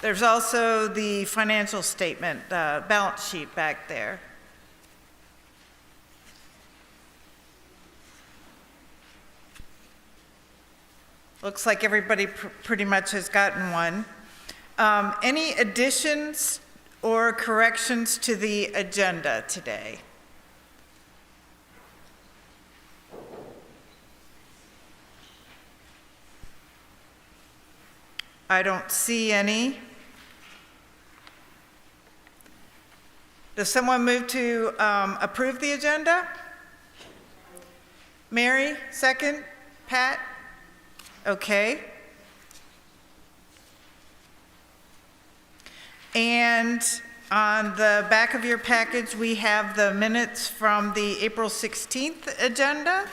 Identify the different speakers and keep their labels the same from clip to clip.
Speaker 1: There's also the financial statement, balance sheet back there. Looks like everybody pretty much has gotten one. Any additions or corrections to the agenda today? I don't see any. Does someone move to approve the agenda? Mary, second? Pat? Okay. And on the back of your package, we have the minutes from the April 16th agenda.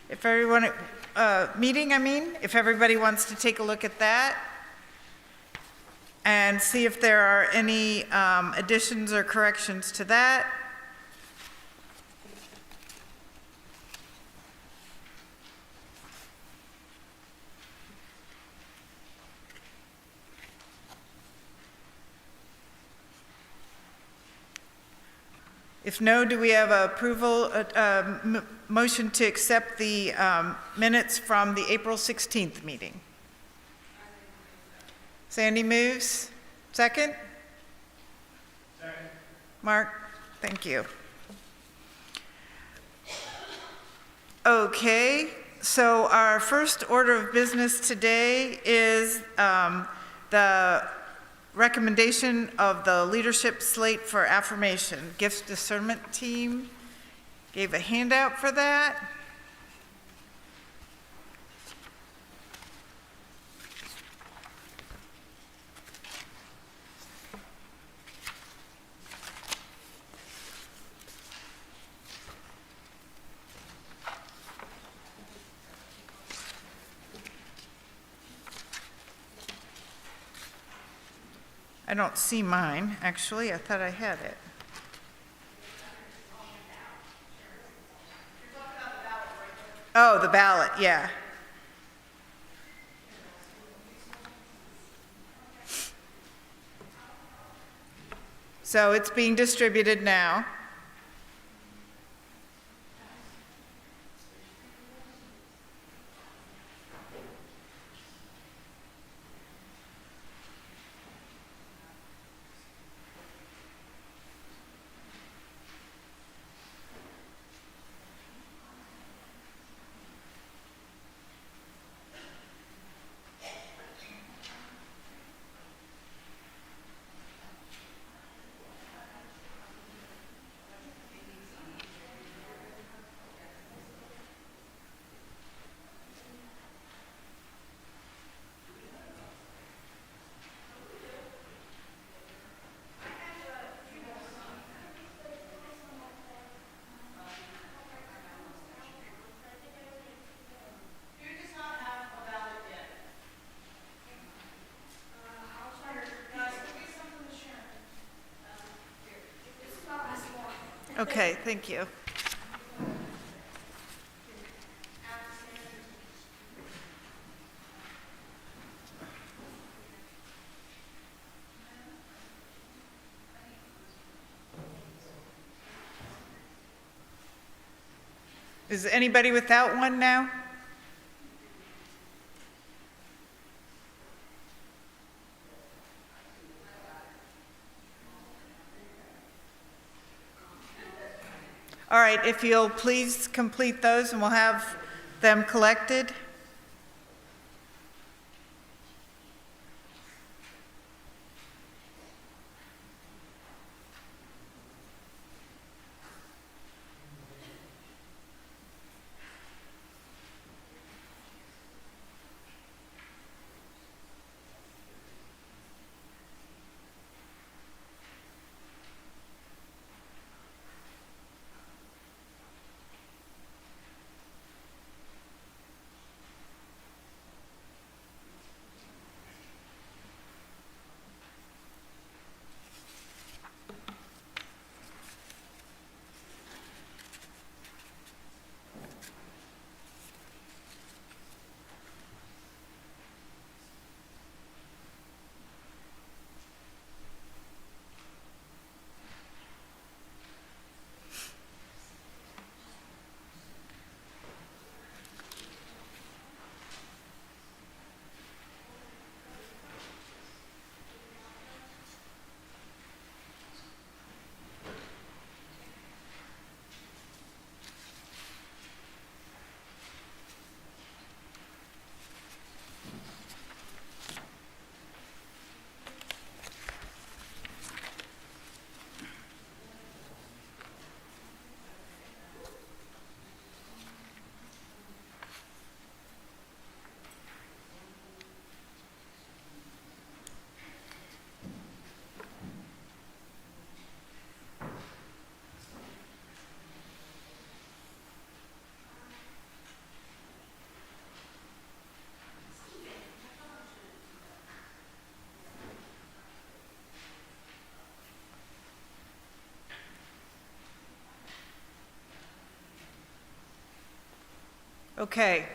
Speaker 1: If everyone, if everybody wants to take a look at that and see if there are any additions or corrections to that. If no, do we have approval, motion to accept the minutes from the April 16th meeting? Sandy moves. Second? Second. Mark, thank you. Okay, so our first order of business today is the recommendation of the leadership slate for affirmation. Gifts discernment team gave a handout for that. I don't see mine, actually. I thought I had it. Oh, the ballot, yeah. So it's being distributed now. Okay, thank you. Is anybody without one now? All right, if you'll please complete those and we'll have them collected. Okay,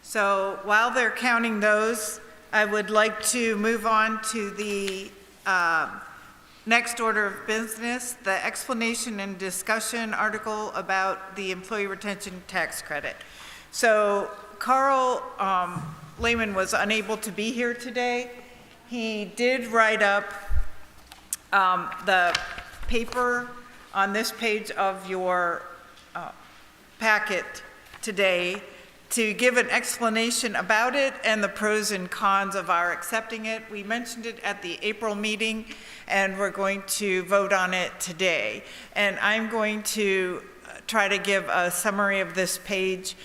Speaker 1: so while they're counting those, I would like to move on to the next order of business, the explanation and discussion article about the employee retention tax credit. So Carl Lehman was unable to be here today. He did write up the paper on this page of your packet today to give an explanation about it and the pros and cons of our accepting it. We mentioned it at the April meeting, and we're going to vote on it today. And I'm going to try to give a summary of this page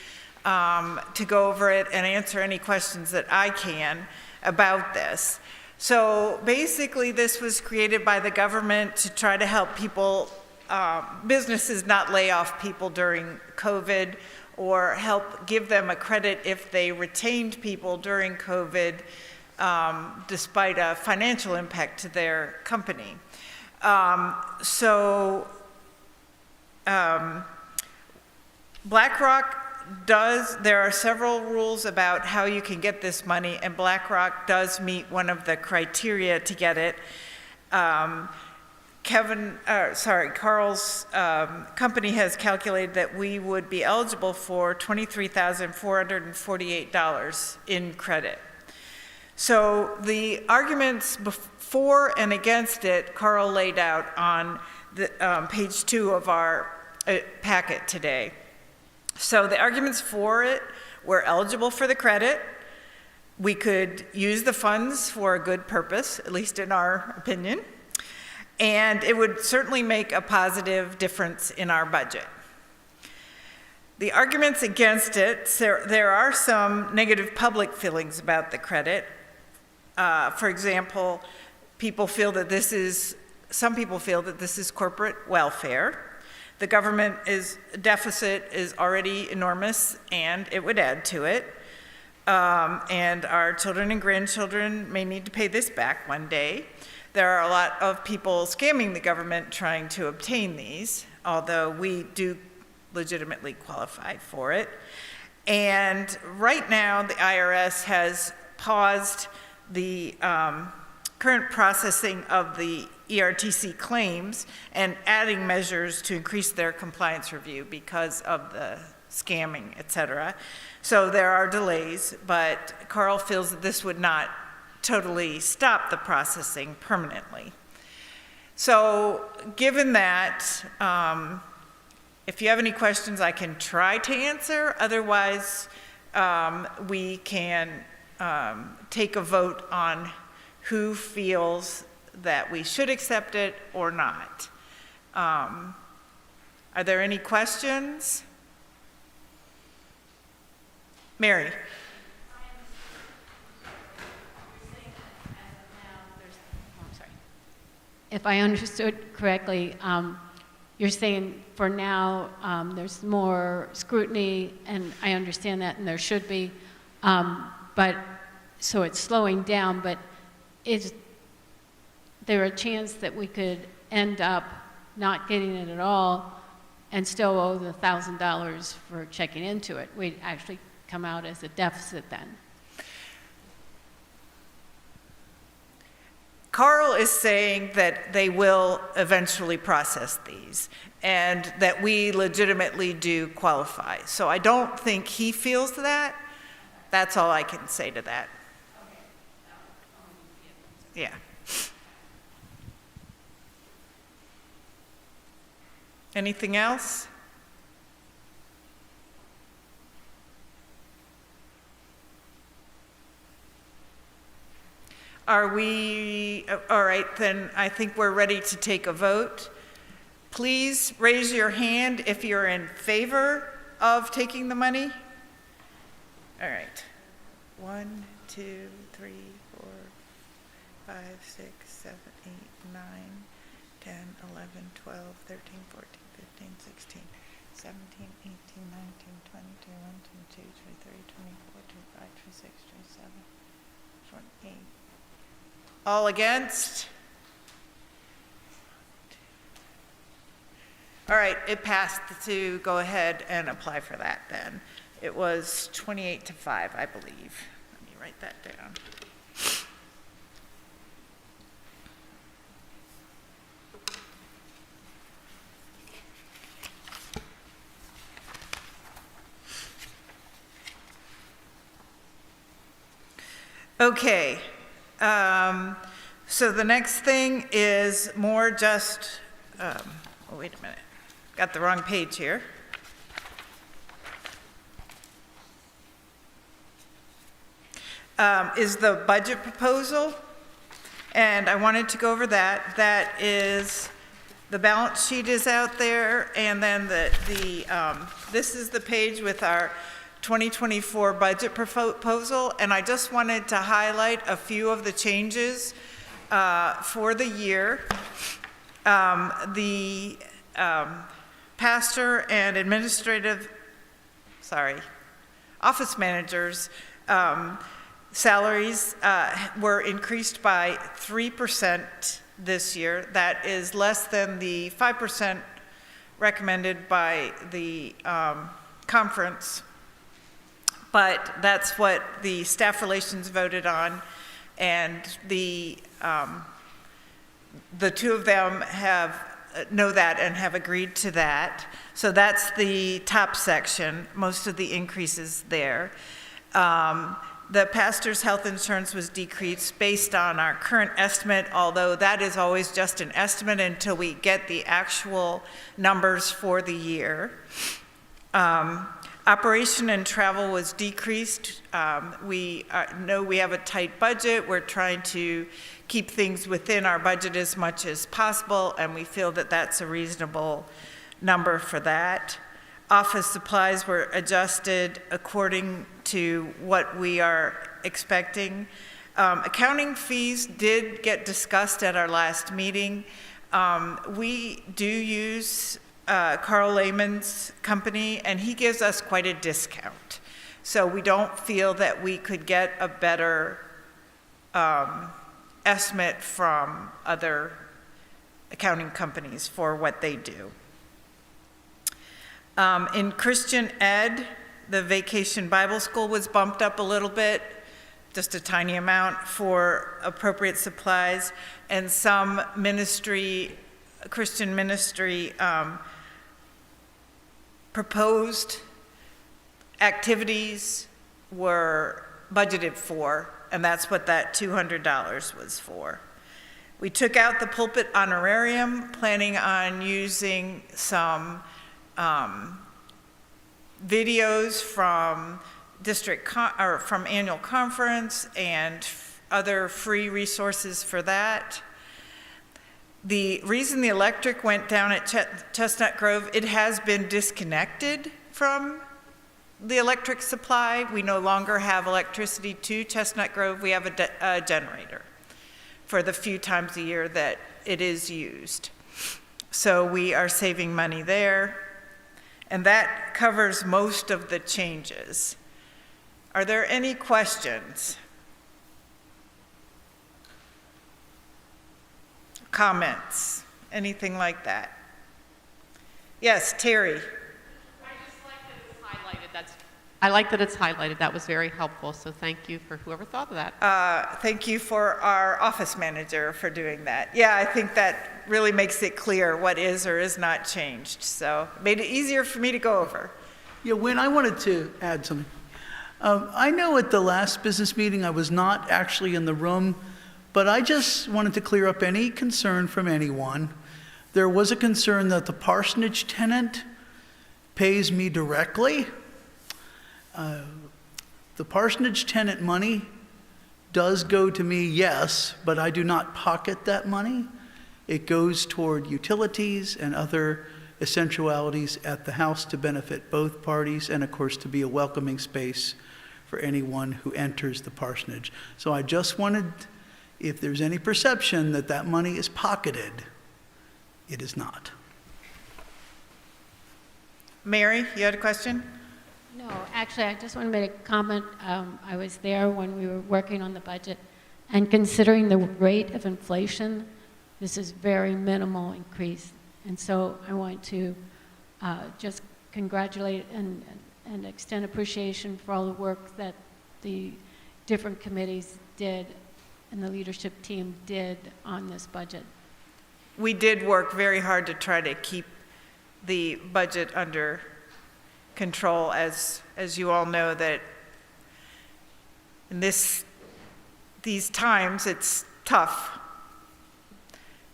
Speaker 1: to go over it and answer any questions that I can about this. So basically, this was created by the government to try to help people, businesses not lay off people during COVID, or help give them a credit if they retained people during COVID, despite a financial impact to their company. BlackRock there are several rules about how you can get this money, and BlackRock does meet one of the criteria to get it. Carl's company has calculated that we would be eligible for $23,448 in credit. So the arguments for and against it, Carl laid out on the, page 2 of our packet today. So the arguments for it: we're eligible for the credit. We could use the funds for a good purpose, at least in our opinion. And it would certainly make a positive difference in our budget. The arguments against it, there are some negative public feelings about the credit. For example, some people feel that this is corporate welfare. The government deficit is already enormous, and it would add to it. And our children and grandchildren may need to pay this back one day. There are a lot of people scamming the government trying to obtain these, although we do legitimately qualify for it. And right now, the IRS has paused the current processing of the ERTC claims and adding measures to increase their compliance review because of the scamming, et cetera. So there are delays, but Carl feels that this would not totally stop the processing permanently. So given that, if you have any questions, I can try to answer. Otherwise, we can take a vote on who feels that we should accept it or not. Are there any questions? Mary.
Speaker 2: If I understood correctly, you're saying for now there's more scrutiny, and I understand that, and there should be, but so it's slowing down, but is there a chance that we could end up not getting it at all and still owe the $1,000 for checking into it? We'd actually come out as a deficit then.
Speaker 1: Carl is saying that they will eventually process these and that we legitimately do qualify. So I don't think he feels that. That's all I can say to that. Yeah. Anything else? Are we, all right, then I think we're ready to take a vote. Please raise your hand if you're in favor of taking the money. All right. 1, 2, 3, 4, 5, 6, 7, 8, 9, 10, 11, 12, 13, 14, 15, 16, 17, 18, 19, 20, 21, 22, 23, 24, 25, 26, 27, 28. All against? All right, it passed to go ahead and apply for that then. It was 28 to 5, I believe. Let me write that down. Okay, so the next thing is more just, oh, wait a minute, got the wrong page here. Is the budget proposal, and I wanted to go over that. That is, the balance sheet is out there, and then this is the page with our 2024 budget proposal, and I just wanted to highlight a few of the changes for the year. The pastor and office managers' salaries were increased by 3% this year. That is less than the 5% recommended by the conference. But that's what the staff relations voted on, and the two of them know that and have agreed to that. So that's the top section, most of the increases there. The pastor's health insurance was decreased based on our current estimate, although that is always just an estimate until we get the actual numbers for the year. Operation and travel was decreased. We know we have a tight budget. We're trying to keep things within our budget as much as possible, and we feel that that's a reasonable number for that. Office supplies were adjusted according to what we are expecting. Accounting fees did get discussed at our last meeting. We do use Carl Lehman's company, and he gives us quite a discount. So we don't feel that we could get a better estimate from other accounting companies for what they do. In Christian Ed, the Vacation Bible School was bumped up a little bit, just a tiny amount for appropriate supplies, and some Christian ministry proposed activities were budgeted for, and that's what that $200 was for. We took out the pulpit honorarium, planning on using some videos from from annual conference and other free resources for that. The reason the electric went down at Chestnut Grove, it has been disconnected from the electric supply. We no longer have electricity to Chestnut Grove. We have a generator for the few times a year that it is used. So we are saving money there. And that covers most of the changes. Are there any questions? Comments? Anything like that? Yes, Terry.
Speaker 3: I just like that it's highlighted. I like that it's highlighted. That was very helpful. So thank you for whoever thought of that.
Speaker 1: Thank you for our office manager for doing that. Yeah, I think that really makes it clear what is or is not changed. So it made it easier for me to go over.
Speaker 4: Yeah, Wynn, I wanted to add something. I know at the last business meeting I was not actually in the room, but I just wanted to clear up any concern from anyone. There was a concern that the parsonage tenant pays me directly. The parsonage tenant money does go to me, yes, but I do not pocket that money. It goes toward utilities and other essentialities at the house to benefit both parties and, of course, to be a welcoming space for anyone who enters the parsonage. So I just wanted, if there's any perception that that money is pocketed, it is not.
Speaker 1: Mary, you had a question?
Speaker 2: No, actually, I just want to make a comment. I was there when we were working on the budget, and considering the rate of inflation, this is very minimal increase. And so I want to just congratulate and and extend appreciation for all the work that the different committees did and the leadership team did on this budget.
Speaker 1: We did work very hard to try to keep the budget under control, as you all know, that in these times, it's tough.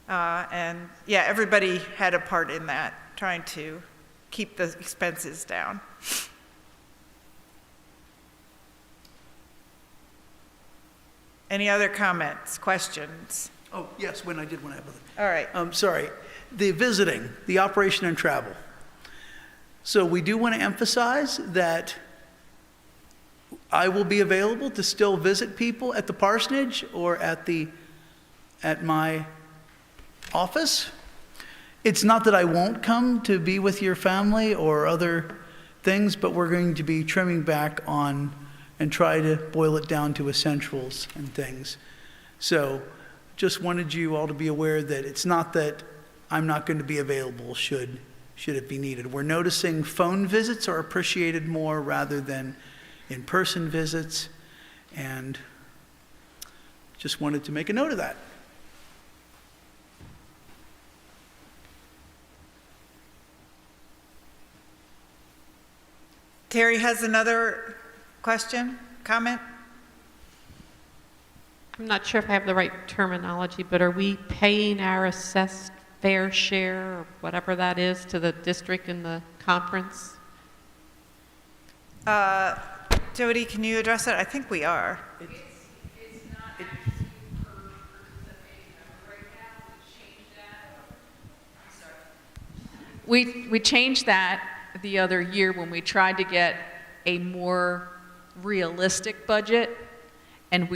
Speaker 1: And yeah, everybody had a part in that, trying to keep the expenses down. Any other comments, questions?
Speaker 4: Oh, yes, when I did want to have a...
Speaker 1: All right.
Speaker 4: Sorry. The visiting, the operation and travel. So we do want to emphasize that I will be available to still visit people at the parsonage or at my office. It's not that I won't come to be with your family or other things, but we're going to be trimming back on and try to boil it down to essentials and things. So just wanted you all to be aware that it's not that I'm not going to be available should it be needed. We're noticing phone visits are appreciated more rather than in-person visits, and just wanted to make a note of that.
Speaker 1: Terry has another question, comment?
Speaker 3: I'm not sure if I have the right terminology, but are we paying our assessed fair share, or whatever that is, to the district and the conference?
Speaker 1: Jody, can you address it? I think we are.
Speaker 5: It's not actually per participation right now. We changed that.
Speaker 6: We changed that the other year when we tried to get a more realistic budget, and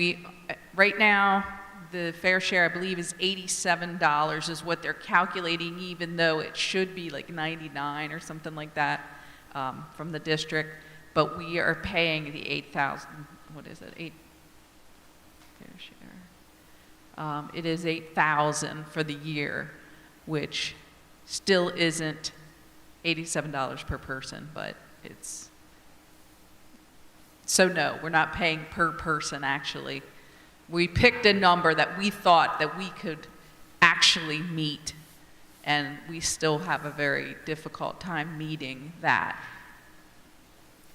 Speaker 6: right now the fair share, I believe, is $87 is what they're calculating, even though it should be like 99 or something like that from the district. But we are paying the 8,000. What is it? Fair share. It is 8,000 for the year, which still isn't $87 per person, but it's, so no, we're not paying per person actually. We picked a number that we thought that we could actually meet, and we still have a very difficult time meeting that.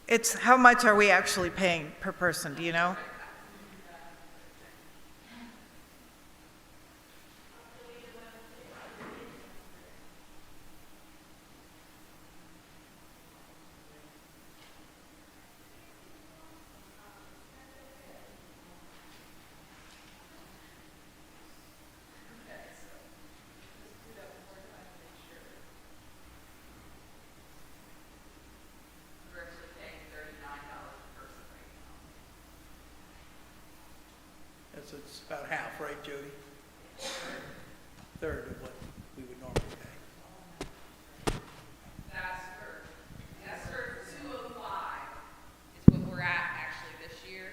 Speaker 1: It's, how much are we actually paying per person, do you know?
Speaker 4: So it's about half, right, Jody? Third of what we would normally pay.
Speaker 6: That's for 205 is what we're at actually this year.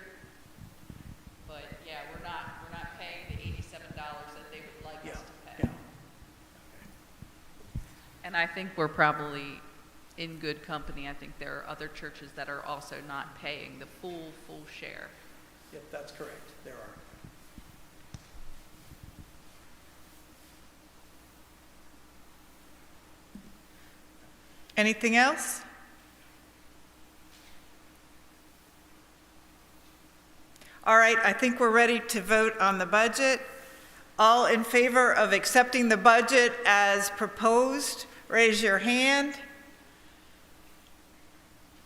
Speaker 6: But yeah, we're not paying the $87 that they would like us to pay.
Speaker 4: Yeah.
Speaker 6: And I think we're probably in good company. I think there are other churches that are also not paying the full share.
Speaker 4: Yep, that's correct. There are.
Speaker 1: Anything else? All right, I think we're ready to vote on the budget. All in favor of accepting the budget as proposed, raise your hand.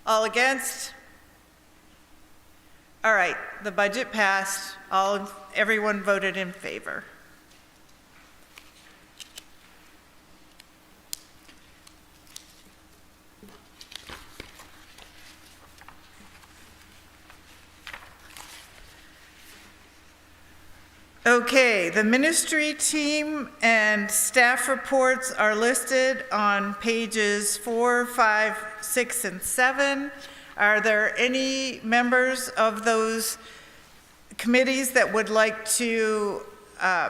Speaker 1: All against? All right, the budget passed. Everyone voted in favor. Okay, the ministry team and staff reports are listed on pages 4, 5, 6, and 7. Are there any members of those committees that would like to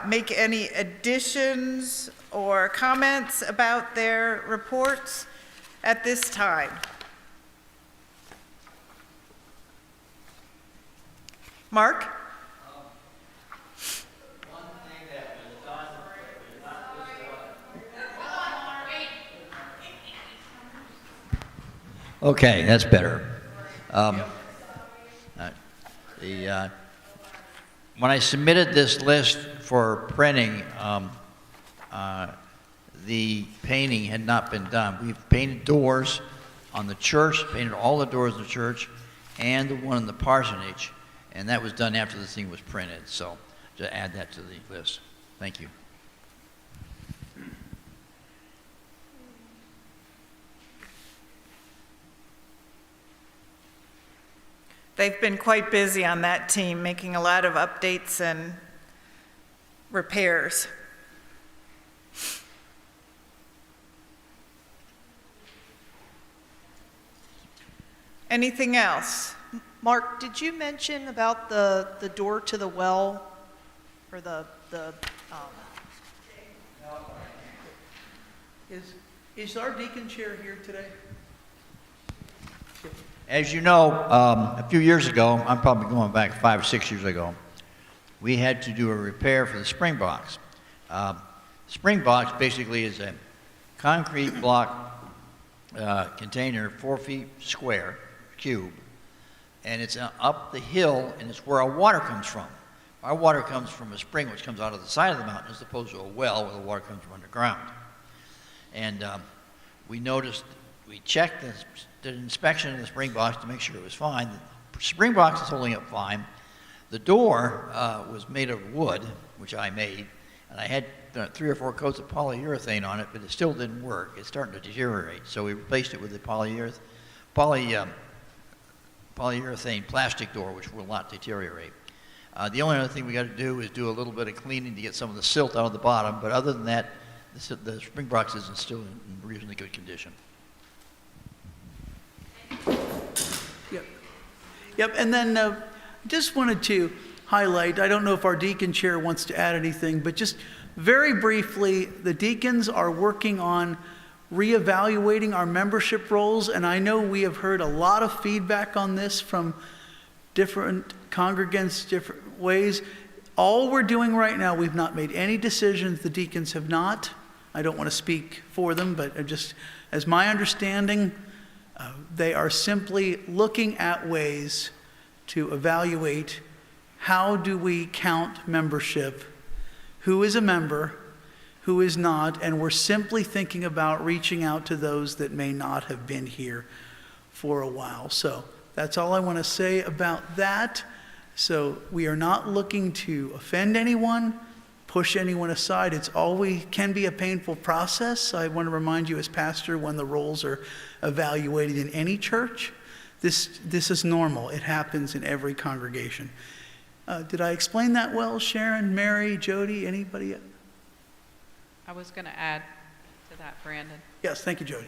Speaker 1: make any additions or comments about their reports at this time? Mark?
Speaker 7: Okay, that's better. Uh, when I submitted this list for printing, the painting had not been done. We've painted doors on the church, painted all the doors of the church, and the one in the parsonage, and that was done after the thing was printed. So, to add that to the list. Thank you.
Speaker 1: They've been quite busy on that team, making a lot of updates and repairs. Anything else?
Speaker 8: Mark, did you mention about the door to the well, or
Speaker 4: Is our deacon chair here today?
Speaker 7: As you know, a few years ago, I'm probably going back 5 or 6 years ago, we had to do a repair for the spring box. Spring box basically is a concrete block container, 4 feet square, cube, and it's up the hill, and it's where our water comes from. Our water comes from a spring which comes out of the side of the mountain as opposed to a well where the water comes from underground. And we noticed, we checked the inspection of the spring box to make sure it was fine. The spring box is holding up fine. The door was made of wood, which I made, and I had 3 or 4 coats of polyurethane on it, but it still didn't work. It's starting to deteriorate. So we replaced it with a polyurethane plastic door, which will not deteriorate. The only other thing we got to do is do a little bit of cleaning to get some of the silt out of the bottom, but other than that, the spring box is still in reasonably good condition.
Speaker 4: Yep, and then just wanted to highlight, I don't know if our deacon chair wants to add anything, but just very briefly, the deacons are working on reevaluating our membership roles, and I know we have heard a lot of feedback on this from different congregants, different ways. All we're doing right now, we've not made any decisions, the deacons have not. I don't want to speak for them, but just as my understanding, they are simply looking at ways to evaluate how do we count membership, who is a member, who is not, and we're simply thinking about reaching out to those that may not have been here for a while. So that's all I want to say about that. So we are not looking to offend anyone, push anyone aside. It's always can be a painful process. I want to remind you as pastor, when the roles are evaluated in any church, this is normal. It happens in every congregation. Did I explain that well, Sharon, Mary, Jody, anybody?
Speaker 3: I was going to add to that, Brandon.
Speaker 4: Yes, thank you, Jody.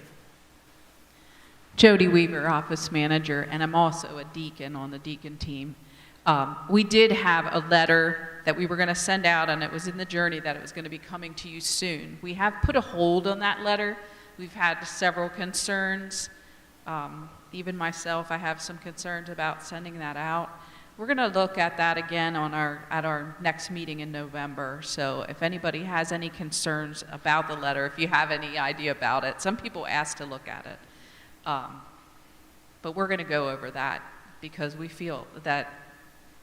Speaker 6: Jody Weaver, office manager, and I'm also a deacon on the deacon team. We did have a letter that we were going to send out, and it was in the journey that it was going to be coming to you soon. We have put a hold on that letter. We've had several concerns. Even myself, I have some concerns about sending that out. We're going to look at that again at our next meeting in November. So if anybody has any concerns about the letter, if you have any idea about it, some people ask to look at it. But we're going to go over that because we feel that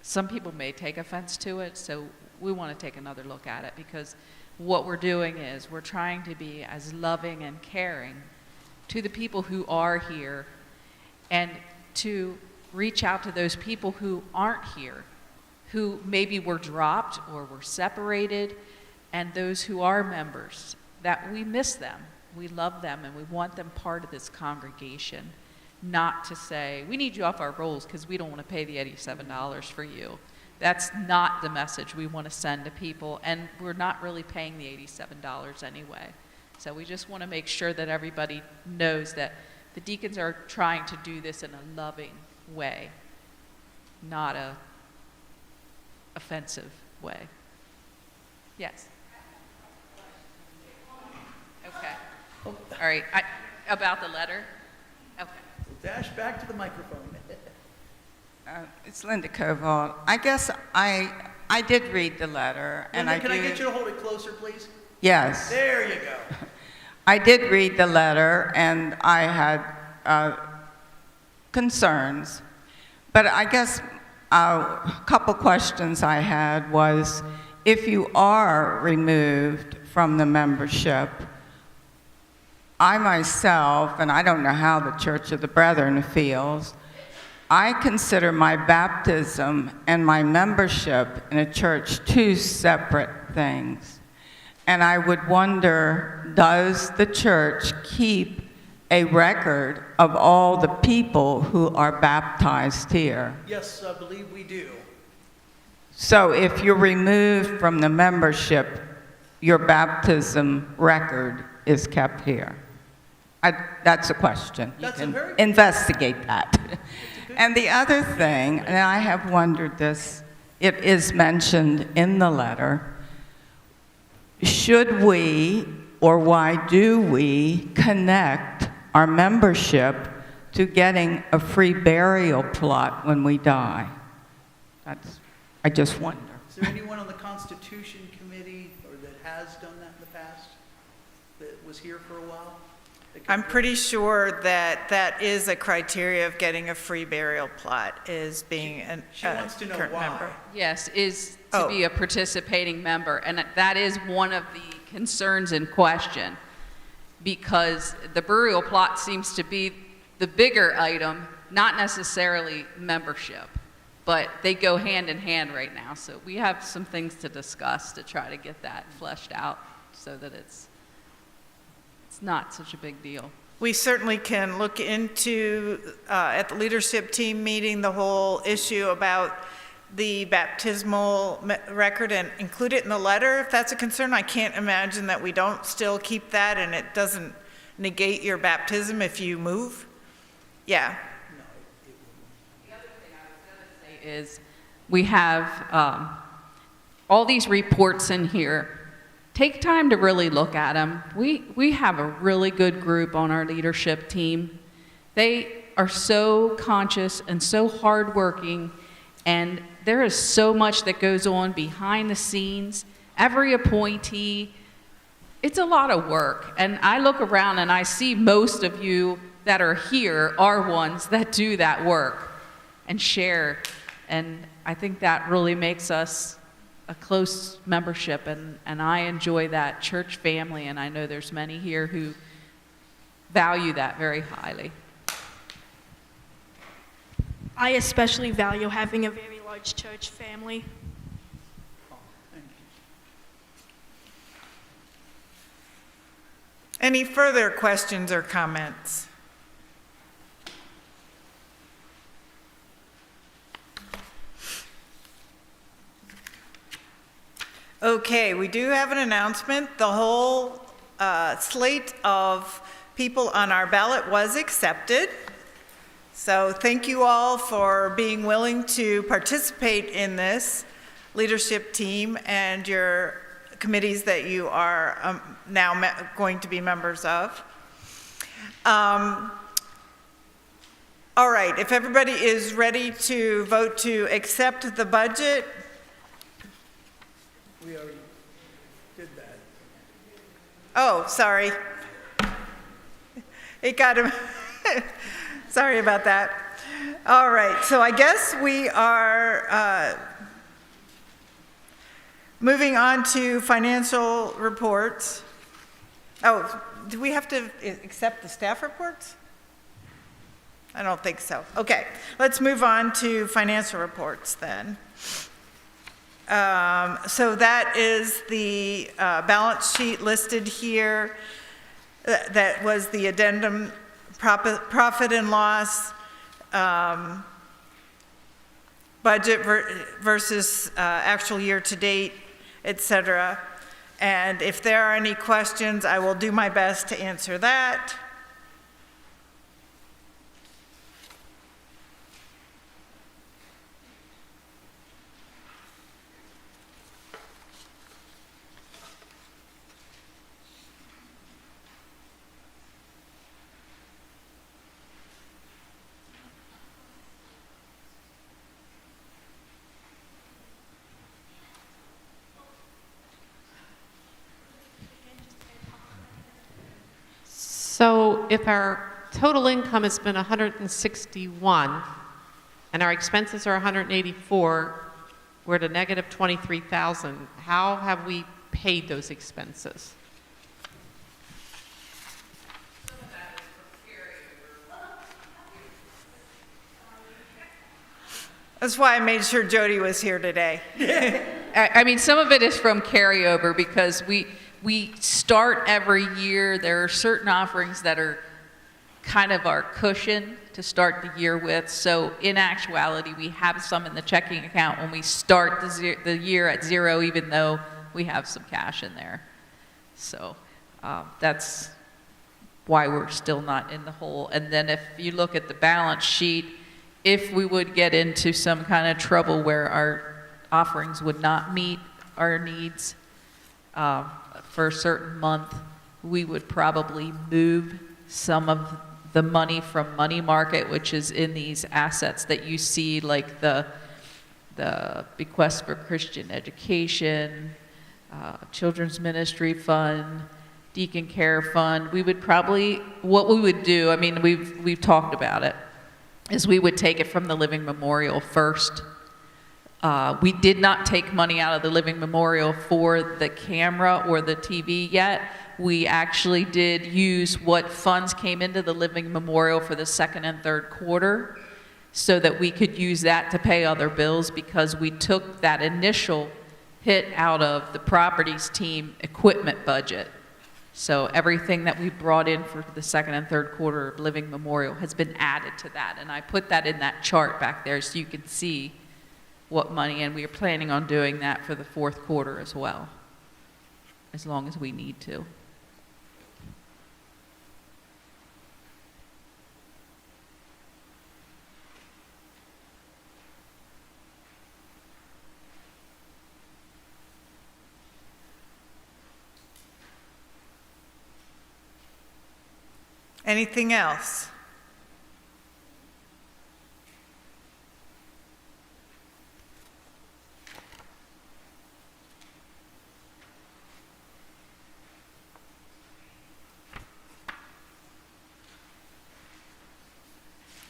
Speaker 6: some people may take offense to it, so we want to take another look at it because what we're doing is we're trying to be as loving and caring to the people who are here and to reach out to those people who aren't here, who maybe were dropped or were separated, and those who are members, that we miss them, we love them, and we want them part of this congregation. Not to say, we need you off our rolls because we don't want to pay the $87 for you. That's not the message we want to send to people, and we're not really paying the $87 anyway. So we just want to make sure that everybody knows that the deacons are trying to do this in a loving way, not a offensive way. Yes? Okay. All right. About the letter? Okay.
Speaker 4: Dash back to the microphone.
Speaker 9: It's Linda Koval. I guess I did read the letter, and
Speaker 4: Linda,
Speaker 9: I
Speaker 4: can
Speaker 9: do.
Speaker 4: I get you to hold it closer, please?
Speaker 9: Yes,
Speaker 4: There you go.
Speaker 9: I did read the letter, and I had concerns. But I guess a couple questions I had was, if you are removed from the membership, I myself, and I don't know how the Church of the Brethren feels, I consider my baptism and my membership in a church two separate things. And I would wonder, does the church keep a record of all the people who are baptized here?
Speaker 4: Yes, I believe we do.
Speaker 9: So if you're removed from the membership, your baptism record is kept here? That's a question.
Speaker 4: That's
Speaker 9: You
Speaker 4: a
Speaker 9: can
Speaker 4: very-
Speaker 9: investigate that. And the other thing, and I have wondered this, it is mentioned in the letter, should we, or why do we, connect our membership to getting a free burial plot when we die? I just wonder.
Speaker 4: Is there anyone on the Constitution Committee or that has done that in the past, that was here for a while? That could
Speaker 1: I'm
Speaker 4: do it?
Speaker 1: pretty sure that that is a criteria of getting a free burial plot, is being a
Speaker 4: She wants to know
Speaker 1: current
Speaker 4: why.
Speaker 1: member.
Speaker 6: Yes, is to
Speaker 1: Oh.
Speaker 6: be a participating member, and that is one of the concerns in question, because the burial plot seems to be the bigger item, not necessarily membership, but they go hand in hand right now. So we have some things to discuss to try to get that fleshed out so that it's not such a big deal.
Speaker 1: We certainly can look into, at the leadership team meeting, the whole issue about the baptismal record and include it in the letter if that's a concern. I can't imagine that we don't still keep that and it doesn't negate your baptism if you move. Yeah.
Speaker 6: Is we have all these reports in here. Take time to really look at them. We have a really good group on our leadership team. They are so conscious and so hardworking, and there is so much that goes on behind the scenes. Every appointee, it's a lot of work. And I look around and I see most of you that are here are ones that do that work and share. And I think that really makes us a close membership, and I enjoy that church family, and I know there's many here who value that very highly.
Speaker 10: I especially value having a very large church family.
Speaker 1: Any further questions or comments? Okay, we do have an announcement. The whole slate of people on our ballot was accepted. So thank you all for being willing to participate in this leadership team and your committees that you are now going to be members of. All right, if everybody is ready to vote to accept the budget.
Speaker 4: We already did that.
Speaker 1: Oh, sorry. It got him. Sorry about that. All right, so I guess we are moving on to financial reports. Oh, do we have to accept the staff reports? I don't think so. Okay, let's move on to financial reports then. So that is the balance sheet listed here. That was the addendum, profit and loss, budget versus actual year to date, et cetera. And if there are any questions, I will do my best to answer that.
Speaker 3: So if our total income has been 161 and our expenses are 184, we're at a negative 23,000. How have we paid those expenses?
Speaker 1: That's why I made sure Jody was here today.
Speaker 6: I mean, some of it is from carryover because we start every year. There are certain offerings that are kind of our cushion to start the year with. So in actuality, we have some in the checking account when we start the year at zero, even though we have some cash in there. So that's why we're still not in the hole. And then if you look at the balance sheet, if we would get into some kind of trouble where our offerings would not meet our needs for a certain month, we would probably move some of the money from money market, which is in these assets that you see, like the bequest for Christian education, children's ministry fund, deacon care fund. We would probably, what we would do, I mean, we've talked about it, is we would take it from the Living Memorial first. We did not take money out of the Living Memorial for the camera or the TV yet. We actually did use what funds came into the Living Memorial for the second and third quarter so that we could use that to pay other bills, because we took that initial hit out of the properties team equipment budget. So everything that we brought in for the second and third quarter of Living Memorial has been added to that. And I put that in that chart back there so you can see what money, and we are planning on doing that for the fourth quarter as well, as long as we need to.
Speaker 1: Anything else?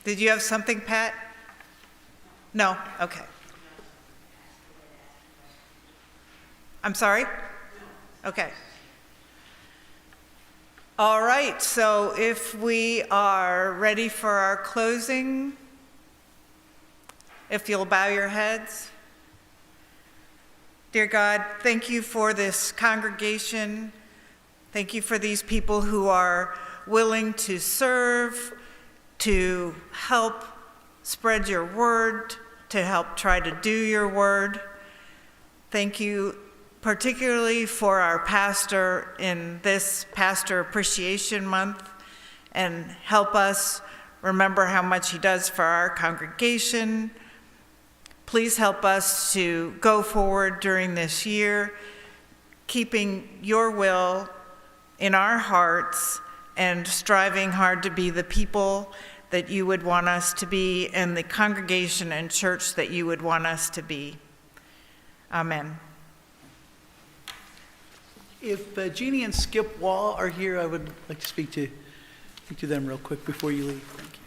Speaker 1: Did you have something, Pat? No? Okay. I'm sorry? Okay. All right, so if we are ready for our closing, if you'll bow your heads. Dear God, thank you for this congregation. Thank you for these people who are willing to serve, to help spread your word, to help try to do your word. Thank you particularly for our pastor in this Pastor Appreciation Month, and help us remember how much he does for our congregation. Please help us to go forward during this year, keeping your will in our hearts and striving hard to be the people that you would want us to be and the congregation and church that you would want us to be. Amen.
Speaker 4: If Jeannie and Skip Wall are here, I would like to speak to them real quick before you leave. Thank you.